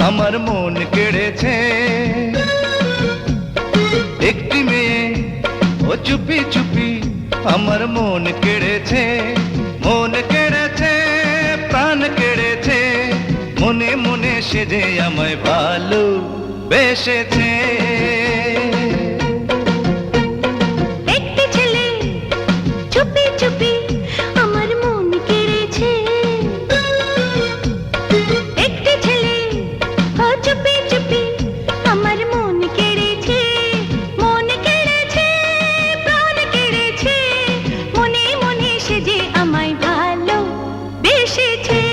আমার মন কেড়েছে। একটি মেয়ে ও চুপি চুপি আমার মন কেড়েছে, মন কেড়েছে, প্রাণ কেড়েছে, মনে মনে সে যে আমায় ভালো বেসেছে। একটি ছেলে চুপি চুপি আমার মন কেড়েছে, একটি ছেলে ও চুপি চুপি আমার মন কেড়েছে, মন কেড়েছে, প্রাণ কেড়েছে, মনে মনে সে যে আমায় ভালো বেসেছে।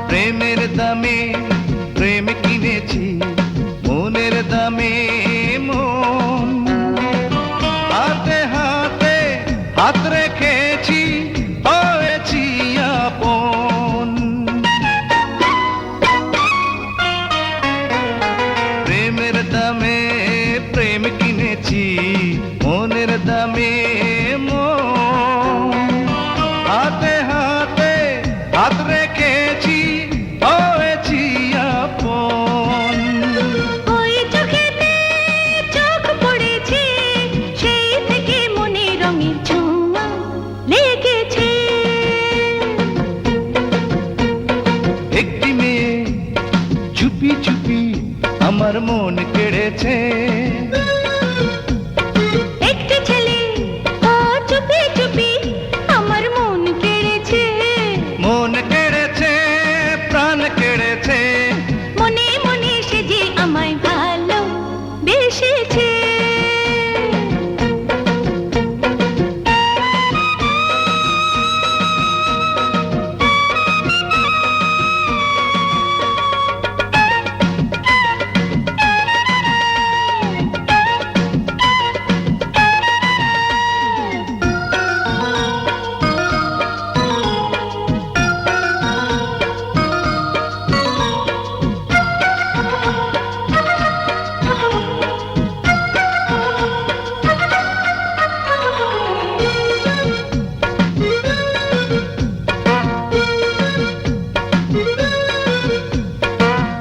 প্রেমের দামে প্রেম কিনেছি, মনের দামে মন, হাতে হাতে হাত রেখেছি, হয়েছি আপন। প্রেমের দামে প্রেম কিনেছি, মনের দামে মন, হাতে হাতে হাত রেখেছি, হয়েছি আপন। ওই চোখেতে চোখ পড়েছে, সেই থেকে মনে রঙের ছোঁয়া লেগেছে। একটি মেয়ে চুপি চুপি আমার মন কেড়েছে। একটি ছেলে ও চুপি চুপি আমার মন কেড়েছে, মন কেড়েছে, প্রাণ কেড়েছে, মনে মনে সে যে আমায় ভালো বেসেছে।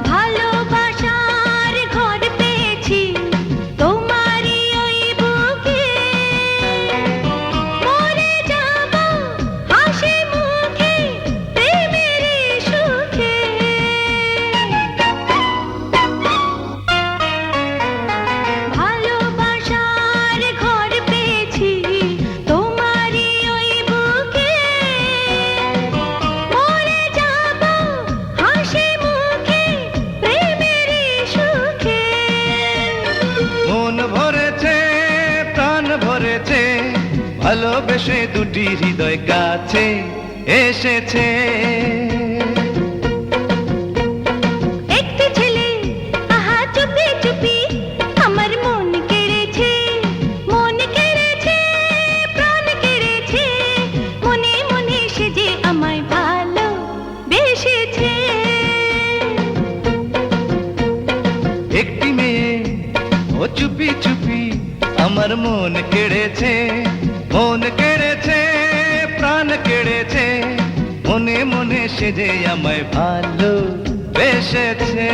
ভালোবাসার ঘর পেয়েছি তোমারই ওই বুকে, মরে যাব হাসি মুখে প্রেমের সুখে। ভালোবাসার ঘর পেয়েছি তোমারই ওই বুকে, মরে যাব হাসি মুখে প্রেমের সুখে। মন ভরেছে, প্রাণ ভরেছে, ভালোবেসে দুটি হৃদয় কাছে এসেছে। একটি ছেলে আহা চুপি চুপি আমার মন কেড়েছে, মন কেড়েছে, প্রাণ কেড়েছে, মনে মনে সে যে আমায় ভালো বেসেছে। একটি মেয়ে ও চুপি চুপি আমার মন কেড়েছে, মন কেড়েছে, প্রাণ কেড়েছে, মনে মনে সে যে আমায় ভালো বেসেছে।